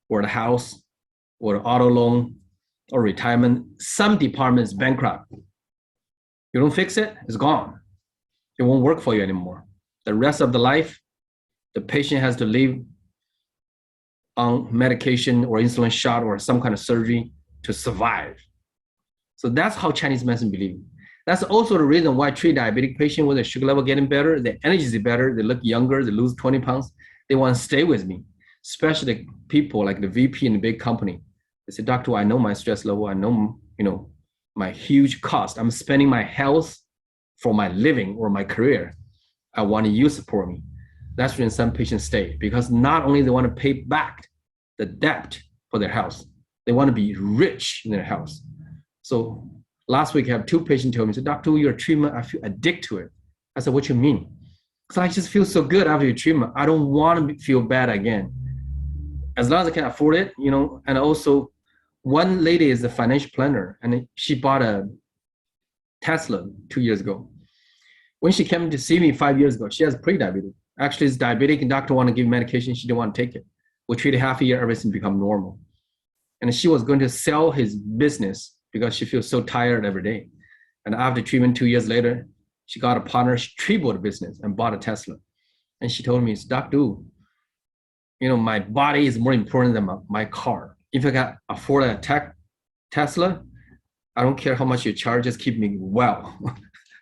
or the house or the auto loan or retirement, some department is bankrupt. You don't fix it, it's gone. It won't work for you anymore. The rest of the life, the patient has to live on medication or insulin shot or some kind of surgery to survive. So that's how Chinese medicine believes. That's also the reason why I treat diabetic patients with their sugar level getting better, their energy is better, they look younger, they lose 20 pounds, they want to stay with me. Especially people like the VP in the big company. They say, doctor, I know my stress level, I know, my huge cost. I'm spending my health for my living or my career. I want you to support me. That's when some patients stay, because not only they want to pay back the debt for their health, they want to be rich in their health. So last week I have 2 patients tell me, so doctor, your treatment, I feel addicted to it. I said, what you mean? Because I just feel so good after your treatment. I don't want to feel bad again. As long as I can afford it, and also one lady is a financial planner and she bought a Tesla 2 years ago. When she came to see me 5 years ago, she has pre-diabetes. Actually, it's diabetic and doctor want to give medication. She didn't want to take it. We treated half a year, everything become normal. And she was going to sell his business because she feels so tired every day. And after treatment 2 years later, she got a partner, she tripled the business and bought a Tesla. And she told me, doctor, my body is more important than my car. If I can afford a Tesla, I don't care how much you charge, just keep me well.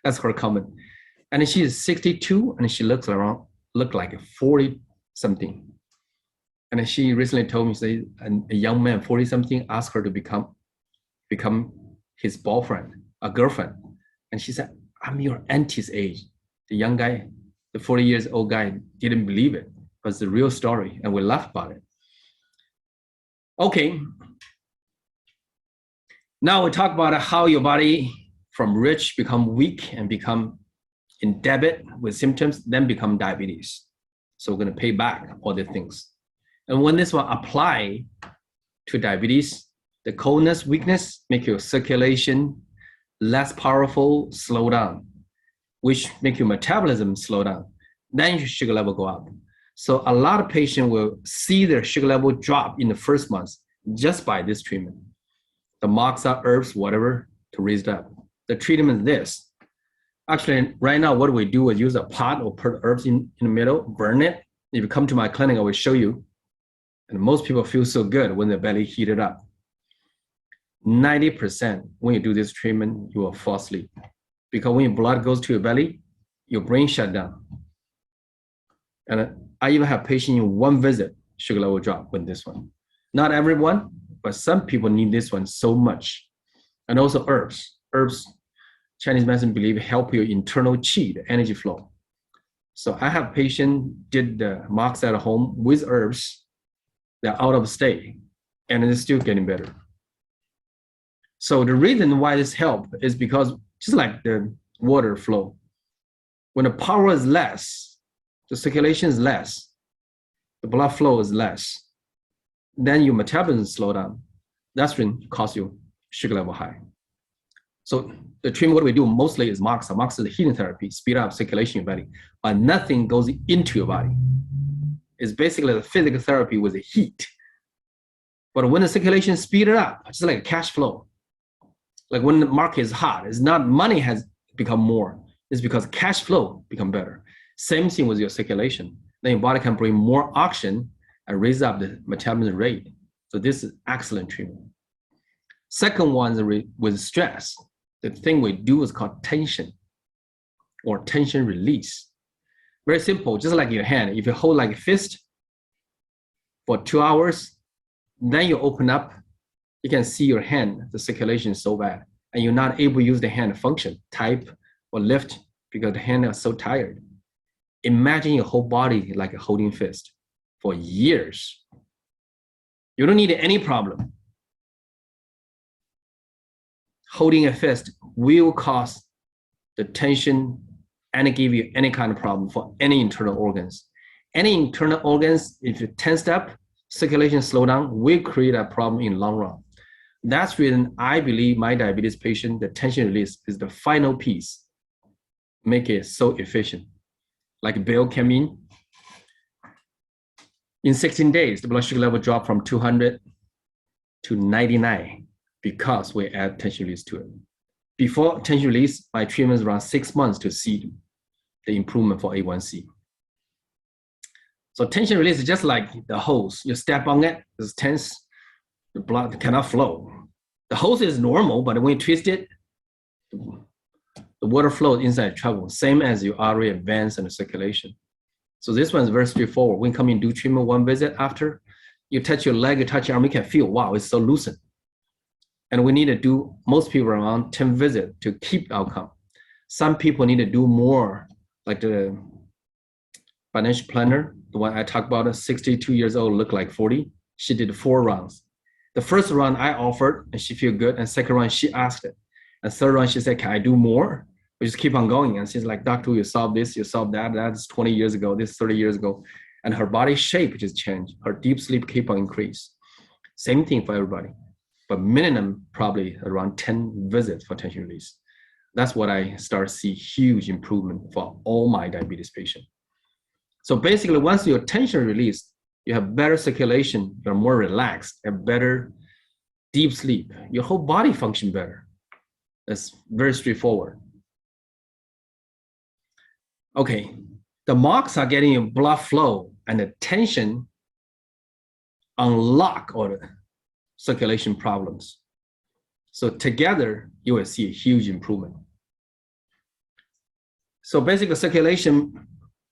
That's her comment. And she is 62 and she look like 40 something. And she recently told me, say, a young man, 40 something, asked her to become his boyfriend, a girlfriend. And she said, I'm your auntie's age. The young guy, the 40 years old guy didn't believe it, but it's the real story. And we laughed about it. Okay. Now we talk about how your body from rich become weak and become in debit with symptoms, then become diabetes. So we're going to pay back all the things. And when this one apply to diabetes, The coldness, weakness make your circulation less powerful, slow down, which make your metabolism slow down. Then your sugar level go up. So a lot of patients will see their sugar level drop in the first month just by this treatment. The Moxa, herbs, whatever, to raise it up. The treatment is this. Actually, right now, what we do is use a pot or put herbs in the middle, burn it. If you come to my clinic, I will show you. And most people feel so good when their belly heated up. 90% when you do this treatment, you will fall asleep. Because when your blood goes to your belly, your brain shut down. And I even have patients in one visit, sugar level drop with this one. Not everyone, but some people need this one so much. And also herbs. Herbs, Chinese medicine believe help your internal qi, the energy flow. So I have patients did the Moxa at home with herbs. They're out of state and it's still getting better. So the reason why this help is because just like the water flow, when the power is less, the circulation is less, the blood flow is less, then your metabolism slow down. That's when it causes your sugar level high. So the treatment, what we do mostly is Moxa. Moxa is the heating therapy, speed up circulation in your body, but nothing goes into your body. It's basically the physical therapy with the heat. But when the circulation is speeded up, it's like a cash flow. Like when the market is hot, it's not money has become more. It's because cash flow become better. Same thing with your circulation. Then your body can bring more oxygen and raise up the metabolism rate. So this is excellent treatment. Second one is with stress. The thing we do is called tension or tension release. Very simple, just like your hand. If you hold like a fist for 2 hours, then you open up, you can see your hand, the circulation is so bad, and you're not able to use the hand to function, type or lift because the hand is so tired. Imagine your whole body like a holding fist for years. You don't need any problem. Holding a fist will cause the tension and give you any kind of problem for any internal organs. Any internal organs, if you tensed up, circulation slow down, will create a problem in the long run. That's the reason I believe my diabetes patient, the tension release is the final piece, make it so efficient. Like Bill came in 16 days, the blood sugar level dropped from 200 to 99 because we add tension release to it. Before tension release, my treatment is around 6 months to see the improvement for A1C. So tension release is just like the hose. You step on it, it's tense, the blood cannot flow. The hose is normal, but when you twist it, the water flows inside trouble, same as your artery advance and the circulation. So this one is very straightforward. When you come in do treatment one visit after, you touch your leg, you touch your arm, you can feel, wow, it's so loosened. And we need to do, most people around 10 visits to keep the outcome. Some people need to do more, like the financial planner, the one I talked about, 62 years old, looked like 40. She did 4 rounds. The first round I offered and she feel good. And second round she asked it. And third round she said, can I do more? We just keep on going. And she's like, doctor, you solved this, you solved that. That's 20 years ago, this 30 years ago. And her body shape just changed. Her deep sleep keep on increase. Same thing for everybody. But minimum probably around 10 visits for tension release. That's what I start to see huge improvement for all my diabetes patients. So basically, once your tension released, you have better circulation, you're more relaxed, and better deep sleep. Your whole body function better. That's very straightforward. Okay, the Moxa are getting your blood flow and the tension unlock all the circulation problems. So together, you will see a huge improvement. So basically, circulation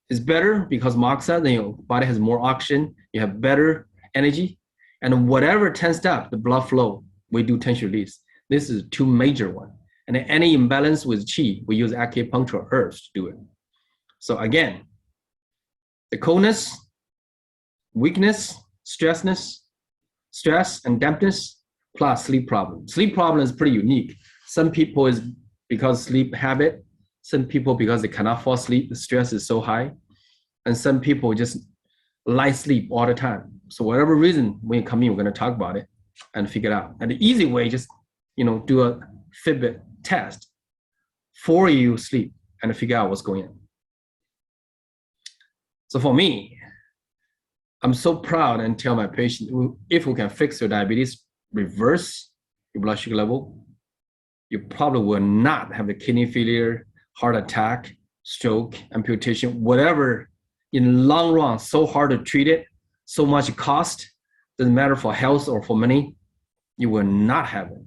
is better because Moxa, then your body has more oxygen, you have better energy, and whatever tensed up, the blood flow, we do tension release. This is 2 major ones. And then any imbalance with qi, we use acupuncture herbs to do it. So again, the coldness, weakness, stress and dampness, plus sleep problem. Sleep problem is pretty unique. Some people is because sleep habit, some people because they cannot fall asleep, the stress is so high, and some people just light sleep all the time. So whatever reason, when you come in, we're gonna talk about it. and figure it out. And the easy way, just do a Fitbit test before you sleep and figure out what's going on. So for me, I'm so proud and tell my patient, if we can fix your diabetes, reverse your blood sugar level, you probably will not have the kidney failure, heart attack, stroke, amputation, whatever. In long run, so hard to treat it, so much cost, doesn't matter for health or for money, you will not have it.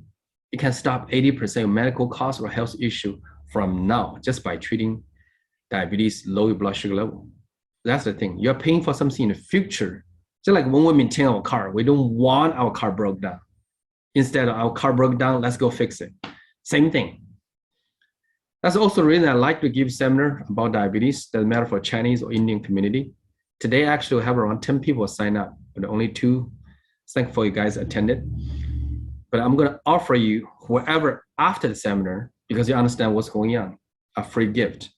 You can stop 80% of medical costs or health issue from now just by treating diabetes, low blood sugar level. That's the thing. You're paying for something in the future. Just like when we maintain our car, we don't want our car broke down. Instead of our car broke down, let's go fix it. Same thing. That's also the reason I like to give seminar about diabetes, doesn't matter for Chinese or Indian community. Today, actually, I have around 10 people sign up, but only 2. Thankful you guys attended. But I'm going to offer you, whoever after the seminar, because you understand what's going on, a free gift.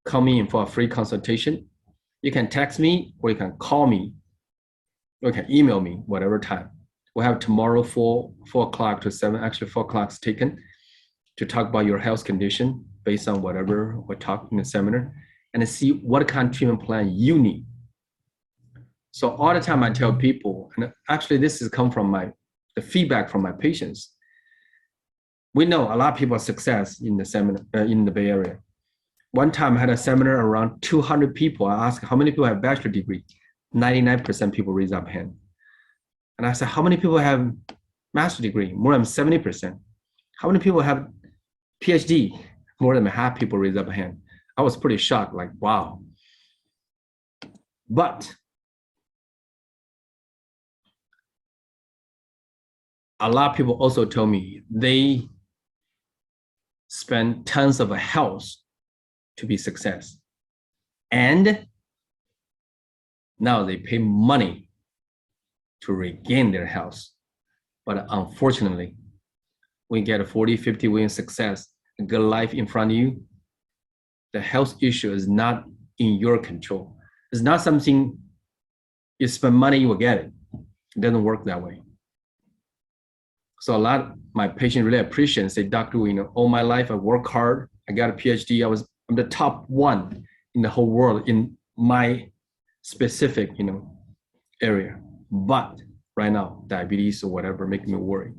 Come in for a free consultation. You can text me or you can call me or you can email me whatever time. We'll have tomorrow 4 o'clock to 7, actually 4 o'clock is taken to talk about your health condition based on whatever we talk in the seminar and to see what kind of treatment plan you need. So all the time I tell people, and actually this has come from the feedback from my patients. We know a lot of people have success in the seminar, in the Bay Area. One time I had a seminar around 200 people. I asked how many people have bachelor degree? 99% people raise up hand. And I said, how many people have master degree? More than 70%. How many people have PhD? More than half people raise up a hand. I was pretty shocked, like, wow. But a lot of people also told me they spend tons of health to be success. And now they pay money to regain their health. But unfortunately, when you get a 40, 50 win success, a good life in front of you, the health issue is not in your control. It's not something you spend money, you will get it. It doesn't work that way. So a lot of my patients really appreciate and say, Doctor, all my life I work hard, I got a PhD, I'm the top one in the whole world in my specific, area. But right now, diabetes or whatever making me worry.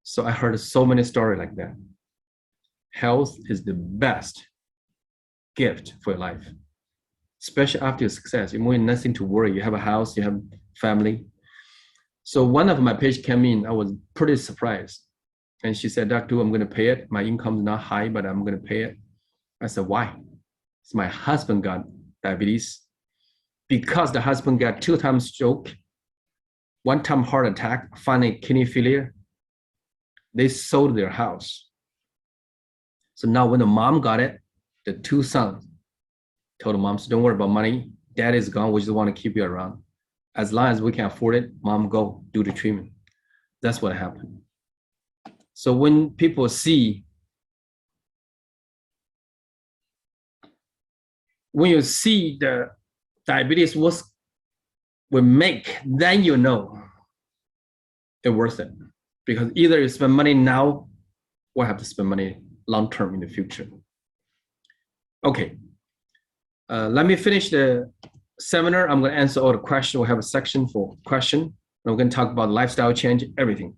So I heard so many stories like that. Health is the best gift for your life, especially after your success. You have nothing to worry. You have a house, you have family. So one of my patients came in, I was pretty surprised. And she said, Doctor, I'm going to pay it. My income is not high, but I'm going to pay it. I said, why? So my husband got diabetes because the husband got 2 times stroke, 1 time heart attack, finally kidney failure. They sold their house. So now when the mom got it, the 2 sons told the moms, don't worry about money. Dad is gone. We just want to keep you around. As long as we can afford it, mom, go do the treatment. That's what happened. So when people see, when you see the diabetes will make, then you know it's worth it. Because either you spend money now or have to spend money long term in the future. Okay, let me finish the seminar. I'm going to answer all the questions. We'll have a section for question. And we're going to talk about lifestyle change, everything.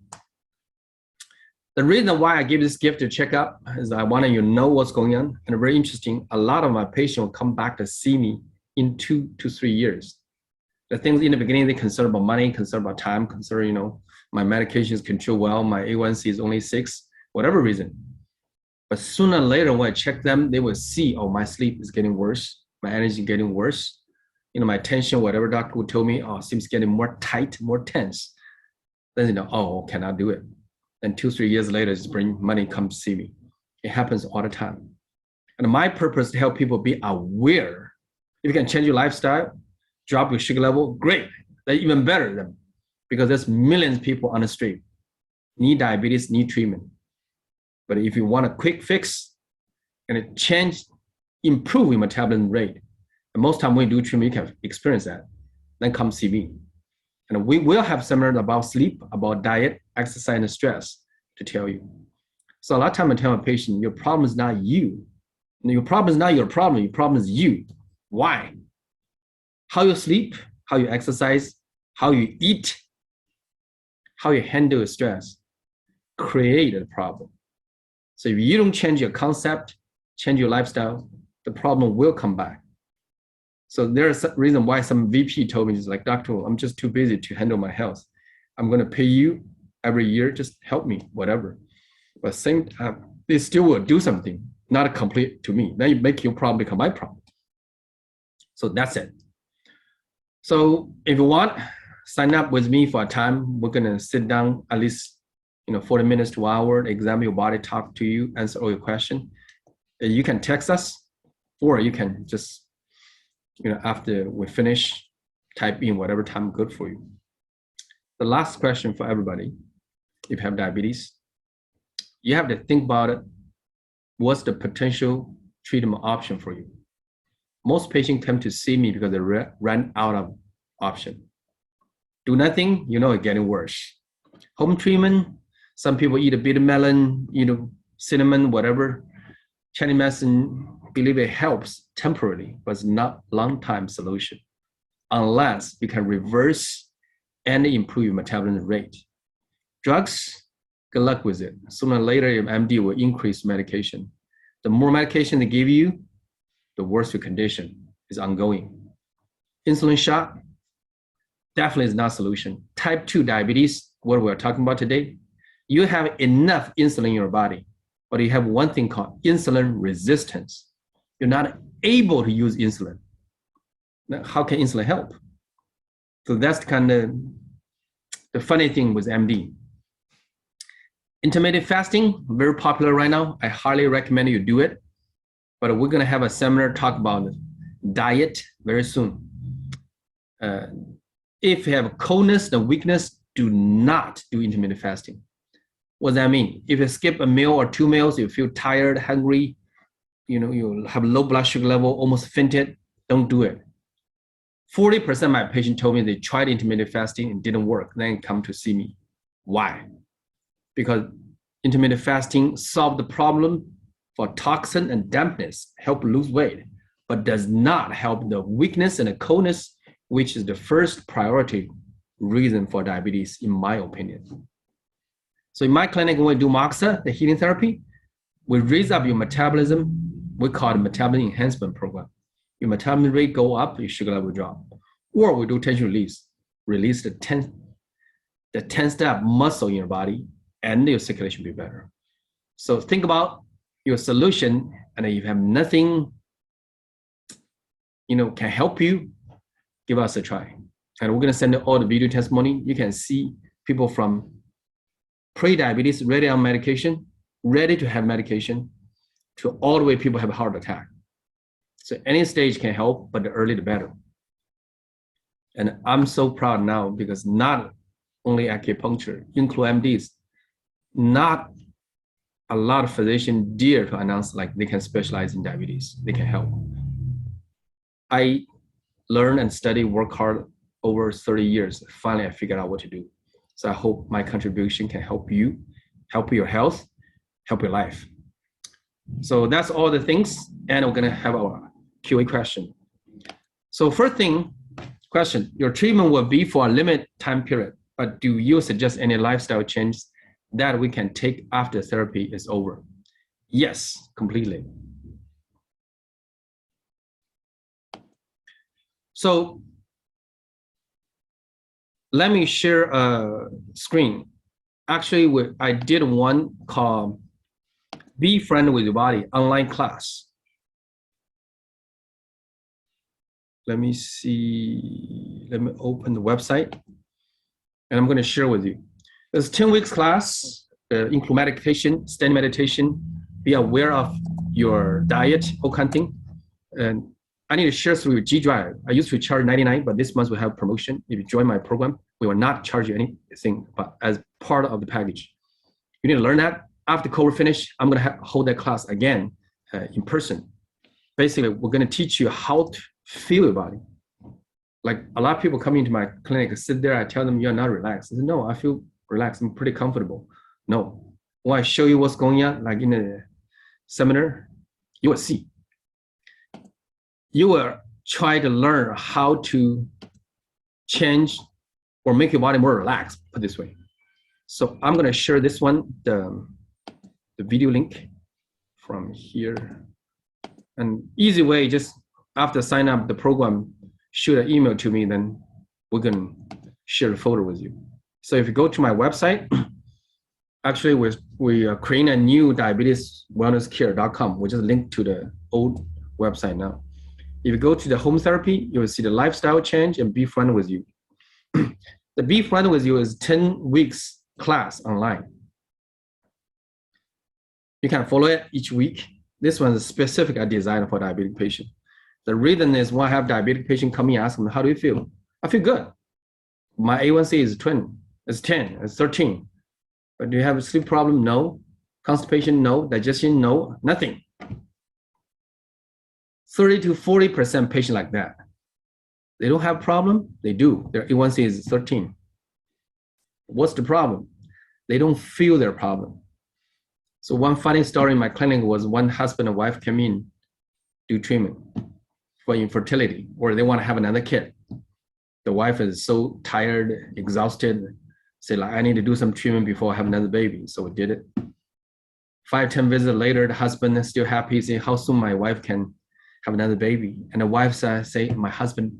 The reason why I give this gift to check up is I want you to know what's going on. And very interesting, a lot of my patients will come back to see me in 2 to 3 years. The things in the beginning, they concern about money, concern about time, concern, my medication is controlled well, my A1C is only 6, whatever reason. But sooner or later, when I check them, they will see, oh, my sleep is getting worse, my energy is getting worse. My tension, whatever doctor would tell me, oh, seems getting more tight, more tense. Then oh, cannot do it. And 2, 3 years later, just bring money, come see me. It happens all the time. And my purpose is to help people be aware. If you can change your lifestyle, drop your sugar level, great. That's even better than, because there's millions of people on the street, need diabetes, need treatment. But if you want a quick fix and it change, improve your metabolism rate, and most time when you do treatment, you can experience that, then come see me. And we will have seminars about sleep, about diet, exercise, and stress to tell you. So a lot of time I tell a patient, your problem is not you. Your problem is not your problem. Your problem is you. Why? How you sleep, how you exercise, how you eat, how you handle your stress, create a problem. So if you don't change your concept, change your lifestyle, the problem will come back. So there's a reason why some VP told me, it's like, doctor, I'm just too busy to handle my health. I'm going to pay you every year, just help me, whatever. But same time, they still will do something, not complete to me. Then you make your problem become my problem. So that's it. So if you want, sign up with me for a time. We're going to sit down at least 40 minutes to an hour, examine your body, talk to you, answer all your questions. You can text us, or you can just, after we finish, type in whatever time good for you. The last question for everybody, if you have diabetes, you have to think about it. What's the potential treatment option for you? Most patients come to see me because they ran out of option. Do nothing, it's getting worse. Home treatment, some people eat a bitter melon, cinnamon, whatever. Chinese medicine, believe it helps temporarily, but it's not long-time solution unless you can reverse and improve your metabolism rate. Drugs, good luck with it. Sooner or later, your MD will increase medication. The more medication they give you, the worse your condition is ongoing. Insulin shot definitely is not a solution. Type 2 diabetes, what we're talking about today, you have enough insulin in your body, but you have one thing called insulin resistance. You're not able to use insulin. Now, how can insulin help? So that's kind of the funny thing with MD. Intermittent fasting, very popular right now. I highly recommend you do it. But we're going to have a seminar talk about diet very soon. If you have coldness and weakness, do not do intermittent fasting. What does that mean? If you skip a meal or 2 meals, you feel tired, hungry, you have low blood sugar level, almost fainted, don't do it. 40% of my patients told me they tried intermittent fasting and didn't work, then come to see me. Why? Because intermittent fasting solved the problem for toxin and dampness, help lose weight, but does not help the weakness and the coldness, which is the first priority reason for diabetes, in my opinion. So in my clinic, when we do Moxa, the healing therapy, we raise up your metabolism. We call it metabolism enhancement program. Your metabolism rate go up, your sugar level drop. Or we do tension release the 10-step muscle in your body, and your circulation will be better. So think about your solution, and if you have nothing, can help you, give us a try. And we're going to send all the video testimony. You can see people from pre-diabetes, ready on medication, ready to have medication, to all the way people have a heart attack. So any stage can help, but the earlier the better. And I'm so proud now because not only acupuncture, include MDs, not a lot of physicians dare to announce like they can specialize in diabetes, they can help. I learn and study, work hard over 30 years. Finally, I figured out what to do. So I hope my contribution can help you, help your health, help your life. So that's all the things, and we're gonna have our QA question. So first question, your treatment will be for a limited time period, but do you suggest any lifestyle changes that we can take after therapy is over? Yes, completely. So let me share a screen. Actually, I did one called Be Friendly with Your Body online class. Let me see, let me open the website, and I'm gonna share with you. It's 10 weeks class, include meditation, standing meditation, be aware of your diet, all kind of thing. And I need to share through G Drive. I used to charge $99, but this month we have promotion. If you join my program, we will not charge you anything, but as part of the package. You need to learn that. After COVID finish, I'm gonna hold that class again in person. Basically, we're gonna teach you how to feel your body. Like a lot of people come into my clinic, sit there, I tell them you're not relaxed. I said, no, I feel relaxed, I'm pretty comfortable. No, when I show you what's going on, like in a seminar, you will see. You will try to learn how to change or make your body more relaxed, put this way. So I'm gonna share this one, the video link from here. An easy way, just after sign up the program, shoot an email to me, then we can share a photo with you. So if you go to my website, actually we are creating a new diabeteswellnesscare.com, which is linked to the old website now. If you go to the home therapy, you will see the lifestyle change and be friendly with you. The Be Friendly with You is 10 weeks class online. You can follow it each week. This one is specific designed for diabetic patient. The reason is when I have diabetic patient come in, ask them, how do you feel? I feel good. My A1C is 20, it's 10, it's 13. But do you have a sleep problem? No. Constipation? No. Digestion? No. Nothing. 30 to 40% patient like that. They don't have a problem? They do. Their A1C is 13. What's the problem? They don't feel their problem. So one funny story in my clinic was one husband and wife came in, do treatment for infertility, or they want to have another kid. The wife is so tired, exhausted, say like, I need to do some treatment before I have another baby. So we did it. 5-10 visits later, the husband is still happy, saying how soon my wife can have another baby. And the wife say, my husband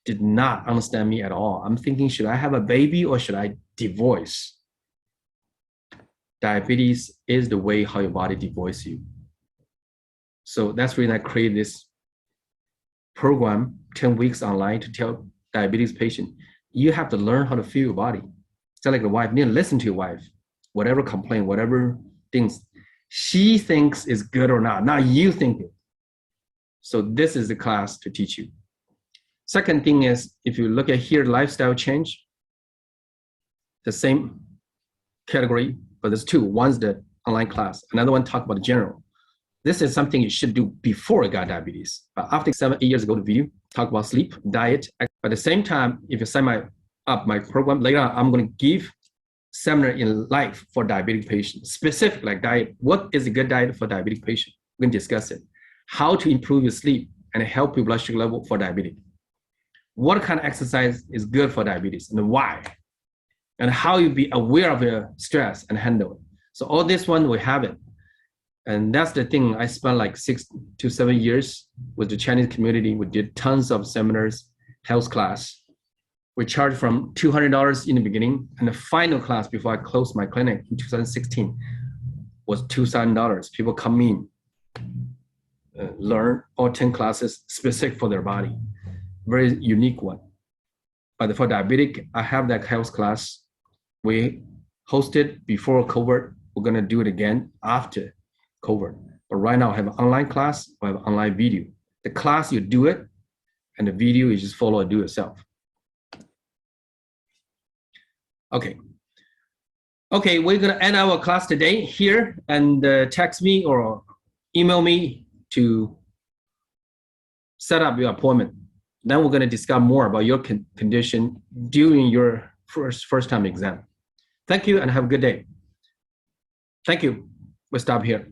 did not understand me at all. I'm thinking, should I have a baby or should I divorce? Diabetes is the way how your body divorces you. So that's the reason I created this program, 10 weeks online, to tell diabetes patient, you have to learn how to feel your body. It's like the wife, you need to listen to your wife, whatever complaint, whatever things she thinks is good or not you think it. So this is the class to teach you. Second thing is, if you look at here, lifestyle change, the same category, but there's two. One's the online class, another one talk about general. This is something you should do before you got diabetes. But after 7-8 years ago, the video talk about sleep, diet. But at the same time, if you sign up my program, later on, I'm going to give seminar in life for diabetic patients, specific like diet. What is a good diet for diabetic patient? We can discuss it. How to improve your sleep and help your blood sugar level for diabetic. What kind of exercise is good for diabetes and why? And how you be aware of your stress and handle it. So all this one, we have it. And that's the thing. I spent like 6 to 7 years with the Chinese community. We did tons of seminars, health class. We charged from $200 in the beginning. And the final class before I closed my clinic in 2016 was $2,000. People come in, learn all 10 classes specific for their body. Very unique one. But for diabetic, I have that health class. We hosted before COVID. We're going to do it again after COVID. But right now I have an online class, I have an online video. The class, you do it, and the video, you just follow and do it yourself. Okay, we're going to end our class today here, and text me or email me to set up your appointment. Then we're going to discuss more about your condition during your first time exam. Thank you and have a good day. Thank you. We'll stop here.